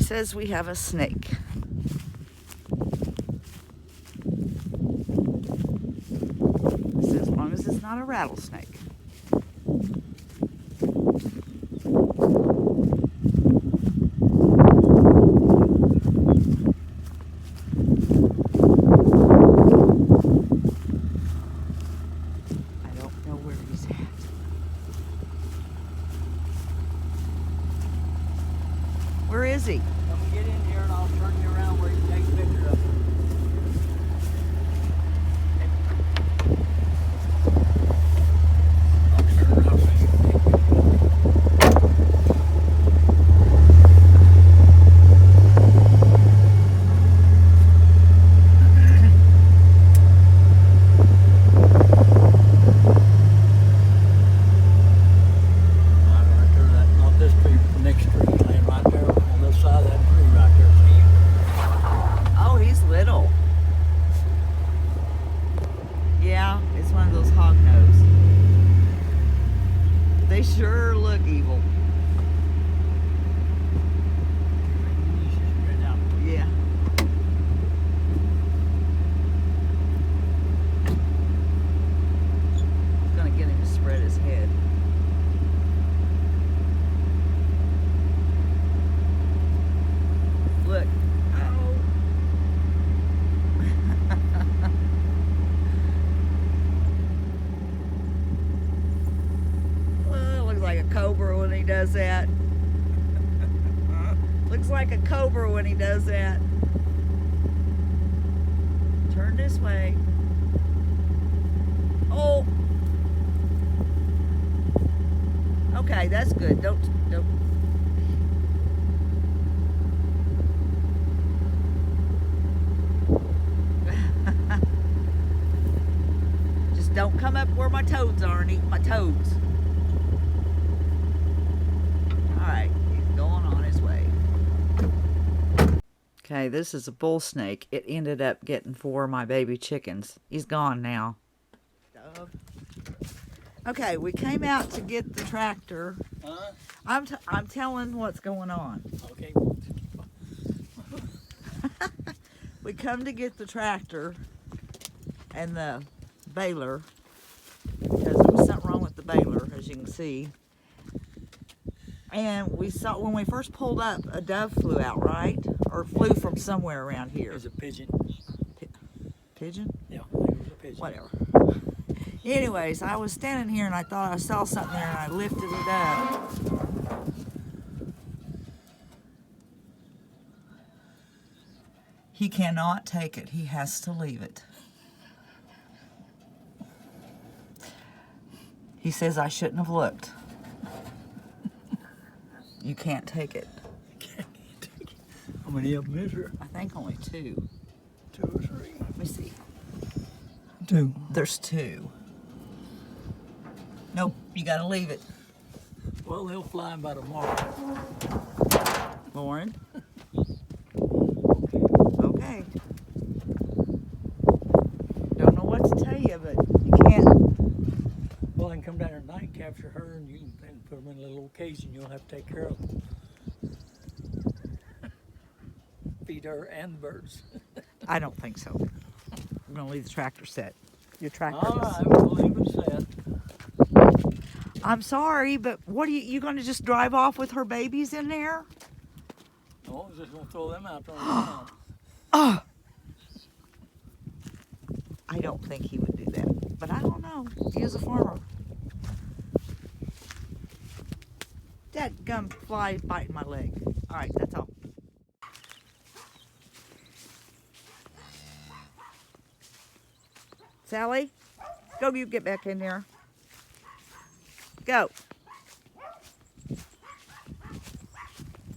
says we have a snake. He says as long as it's not a rattlesnake. I don't know where he's at. Where is he? Come get in here and I'll turn you around where you can take a picture of it. I'll turn around so you can take a picture. Right there, not this tree, but the next tree, laying right there on this side of that tree right there. See him? Oh, he's little. Yeah, it's one of those hog nose. They sure look evil. You should spread out. Yeah. It's gonna get him to spread his head. Look. Oh. Well, looks like a cobra when he does that. Looks like a cobra when he does that. Turn this way. Oh. Okay, that's good. Don't. Just don't come up where my toads are and eat my toads. All right, he's going on his way. Okay, this is a bull snake. It ended up getting 4 of my baby chickens. He's gone now. Okay, we came out to get the tractor. Huh? I'm telling what's going on. Okay. We come to get the tractor and the baler because there was something wrong with the baler, as you can see. And we saw when we first pulled up, a dove flew out, right? Or flew from somewhere around here. There's a pigeon. Pigeon? Yeah, I think it was a pigeon. Whatever. Anyways, I was standing here and I thought I saw something there and I lifted it up. He cannot take it. He has to leave it. He says I shouldn't have looked. You can't take it. How many of them is there? I think only 2. 2 or 3? Let me see. 2. There's 2. Nope, you gotta leave it. Well, they'll fly by tomorrow. Lauren? Okay. Don't know what to tell you, but you can't. Well, I can come down here tonight and capture her, and you can put them in a little cage, and you'll have to take care of them. Feed her and the birds. I don't think so. I'm gonna leave the tractor set. Your tractor. All right, we'll leave it set. I'm sorry, but what are you gonna just drive off with her babies in there? No, I was just gonna throw them out there on the ground. Oh. I don't think he would do that, but I don't know. He is a farmer. That gum fly biting my leg. All right, that's all. Sally, go you get back in there. Go.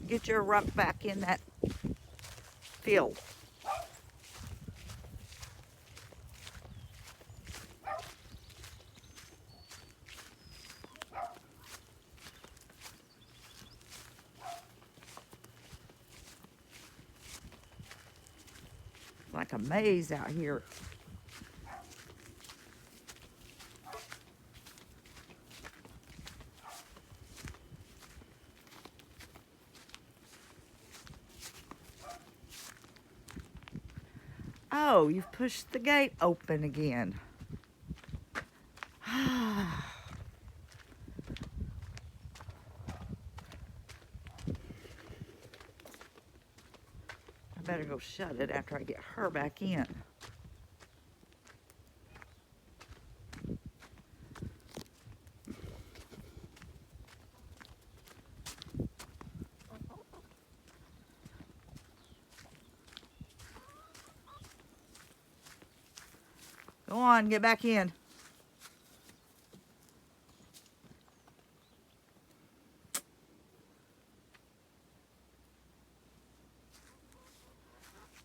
Get your ruck back in that field. Like a maze out here. Oh, you've pushed the gate open again. I better go shut it after I get her back in. Go on, get back in.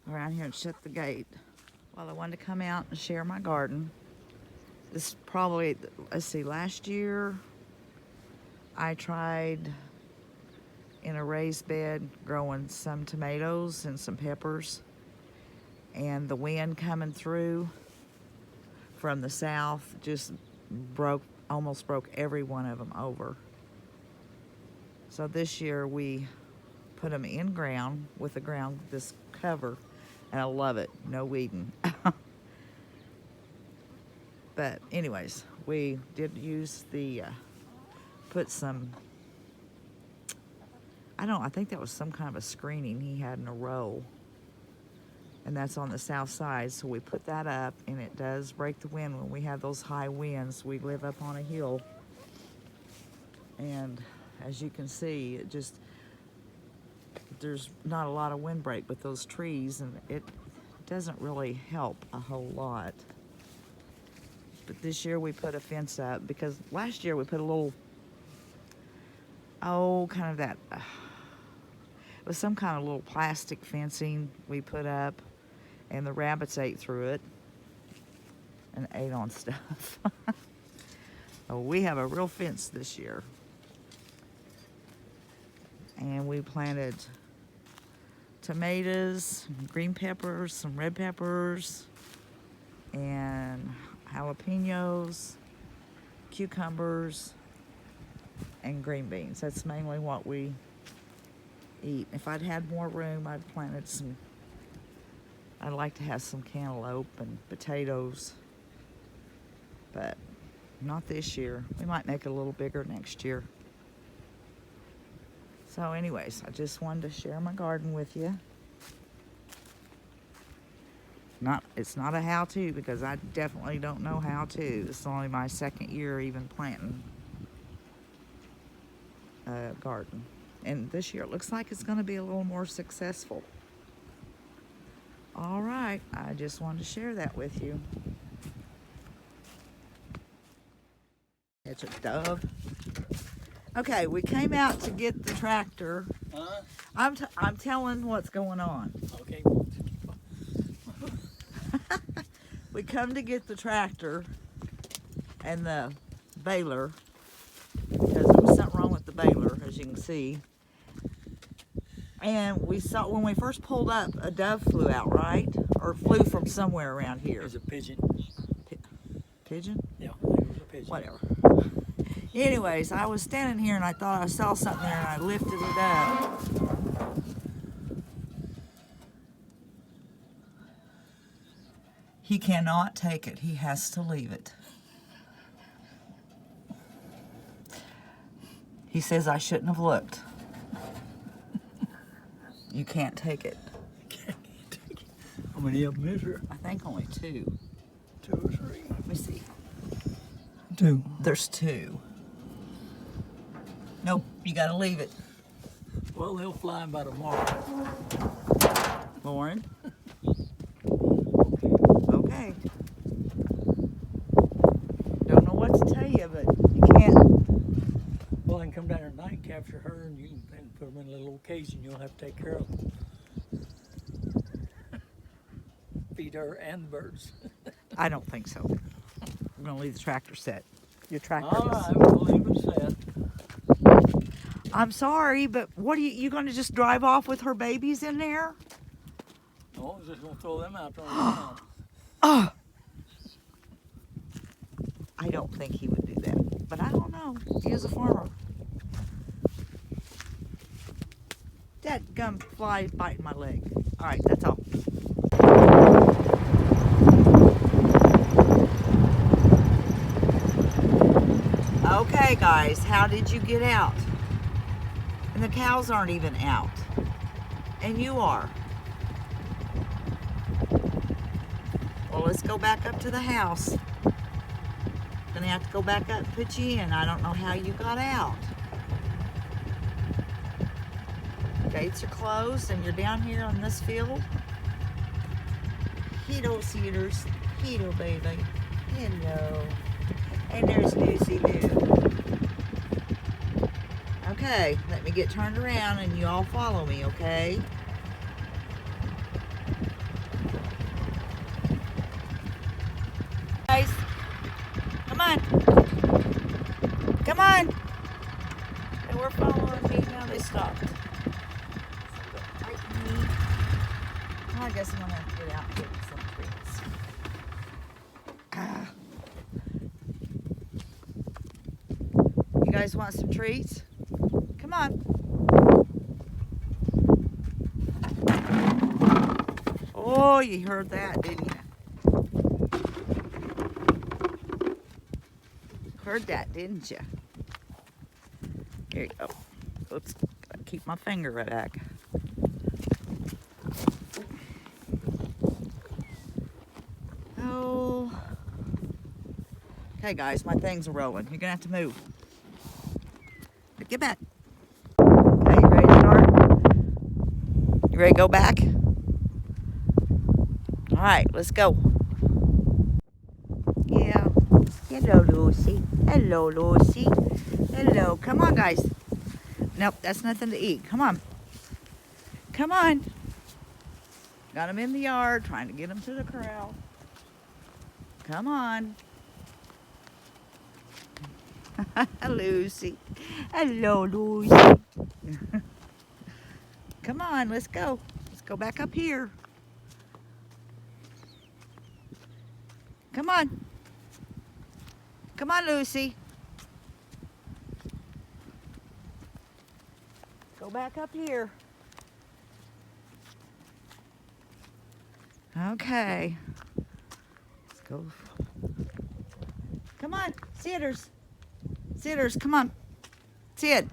Around here and shut the gate. Well, I wanted to come out and share my garden. This probably, let's see, last year I tried in a raised bed growing some tomatoes and some peppers, and the wind coming through from the south just almost broke every one of them over. So this year we put them in ground with this cover, and I love it. No weeding. But anyways, we did use put some, I think that was some kind of a screening he had in a row. And that's on the south side, so we put that up, and it does break the wind when we have those high winds. We live up on a hill, and as you can see, there's not a lot of windbreak with those trees, and it doesn't really help a whole lot. But this year we put a fence up, because last year we put a little, kind of that, it was some kind of little plastic fencing we put up, and the rabbits ate through it and ate on stuff. So we have a real fence this year. And we planted tomatoes, green peppers, some red peppers, and jalapenos, cucumbers, and green beans. That's mainly what we eat. If I'd had more room, I'd like to have some cantaloupe and potatoes, but not this year. We might make it a little bigger next year. So anyways, I just wanted to share my garden with you. It's not a how-to, because I definitely don't know how to. It's only my second year even planting a garden. And this year it looks like it's going to be a little more successful. All right, I just wanted to share that with you. It's a dove. Okay, we came out to get the tractor. I'm telling what's going on. Okay. We come to get the tractor and the baler, because there was something wrong with the baler, as you can see. And we saw, when we first pulled up, a dove flew out, right? Or flew from somewhere around here. It was a pigeon. Pigeon? Yeah, it was a pigeon. Whatever. Anyways, I was standing here and I thought I saw something there, and I lifted it up. He cannot take it. He has to leave it. He says I shouldn't have looked. You can't take it. Can't take it. How many of them is there? I think only 2. 2 or 3. Let me see. 2. There's 2. Nope, you gotta leave it. Well, they'll fly by tomorrow. Lauren? Okay. Don't know what to tell you, but you can't. Well, I can come down there tonight and capture her, and you can put them in a little cage, and you'll have to take care of them. Feed her and the birds. I don't think so. I'm gonna leave the tractor set. Your tractor. All right, we'll leave it set. I'm sorry, but what are you gonna just drive off with her babies in there? No, I'm just gonna throw them out there on the ground. Oh. I don't think he would do that, but I don't know. He is a farmer. That gum fly biting my leg. All right, that's all. Okay, guys, how did you get out? And the cows aren't even out. And you are. Well, let's go back up to the house. Gonna have to go back up and put you in. I don't know how you got out. Gates are closed and you're down here on this field. Hello, Cedars. Hello, baby. Hello. And there's Lucy Lou. Okay, let me get turned around and you all follow me, okay? Guys, come on. Come on. They were following me, now they stopped. Well, I guess I'm gonna have to get out and get some treats. You guys want some treats? Come on. Oh, you heard that, didn't you? Heard that, didn't you? Here you go. Oops, gotta keep my finger back. Oh. Okay, guys, my things are rolling. You're gonna have to move. Get back. Okay, you ready to start? You ready to go back? All right, let's go. Yeah. Hello, Lucy. Hello, Lucy. Hello. Come on, guys. Nope, that's nothing to eat. Come on. Come on. Got them in the yard, trying to get them to the corral. Come on. Lucy. Hello, Lucy. Come on, let's go. Let's go back up here. Come on. Come on, Lucy. Go back up here. Okay. Let's go. Come on, Cedars. Cedars, come on. Sid.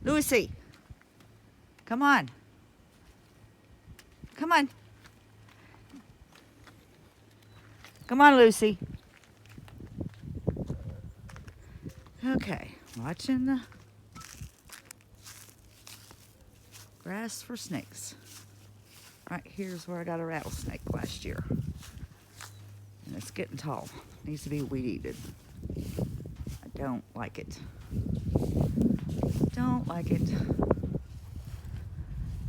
Lucy. Come on. Come on. Come on, Lucy. Okay, watching the grass for snakes. Right here's where I got a rattlesnake last year. And it's getting tall. Needs to be weed-eated. I don't like it. Don't like it.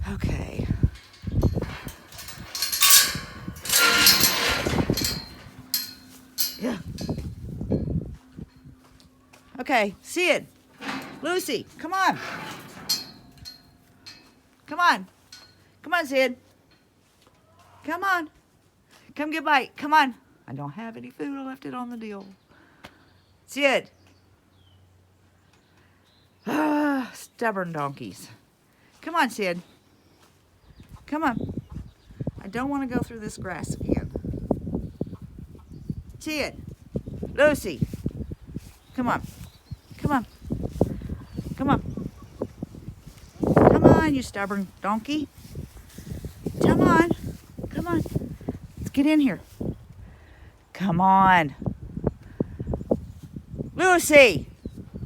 Okay. Yeah. Okay, Sid. Lucy, come on. Come on. Come on, Sid. Come on. Come get a bite. Come on. I don't have any food. I left it on the deal. Sid. Stubborn donkeys. Come on, Sid. Come on. I don't want to go through this grass again. Sid. Lucy. Come on. Come on. Come on. Come on, you stubborn donkey. Come on. Come on. Let's get in here. Come on. Lucy!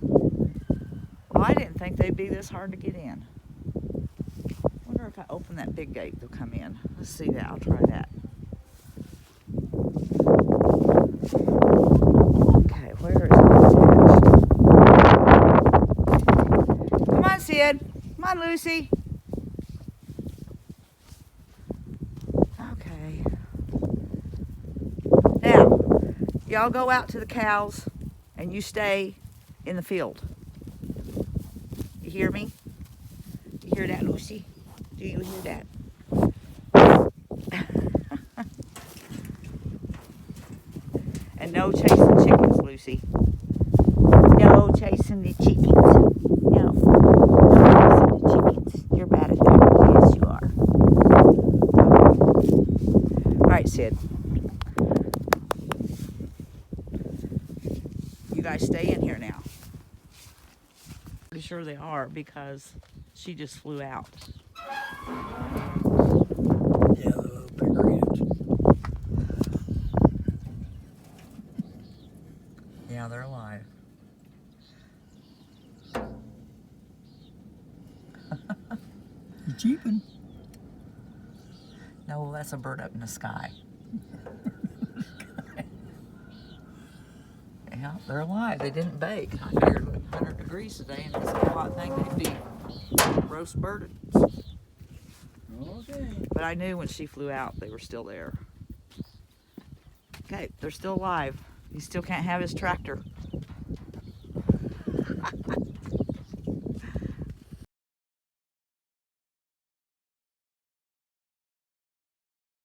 Well, I didn't think they'd be this hard to get in. Wonder if I open that big gate, they'll come in. Let's see that. I'll try that. Okay, where is it attached? Come on, Sid. Come on, Lucy. Okay. Now, y'all go out to the cows and you stay in the field. You hear me? You hear that, Lucy? Do you hear that? And no chasing chickens, Lucy. No chasing the chickens. No. No chasing the chickens. You're bad at that. Yes, you are. All right, Sid. You guys stay in here now. sure they are because she just flew out. Yeah, the little bigger hens. Yeah, they're alive. You cheeping? No, that's a bird up in the sky. Yeah, they're alive. They didn't bake. I figured with 100 degrees today and it's a hot thing, they'd be roast birded. Okay. But I knew when she flew out, they were still there. Okay, they're still alive. He still can't have his tractor.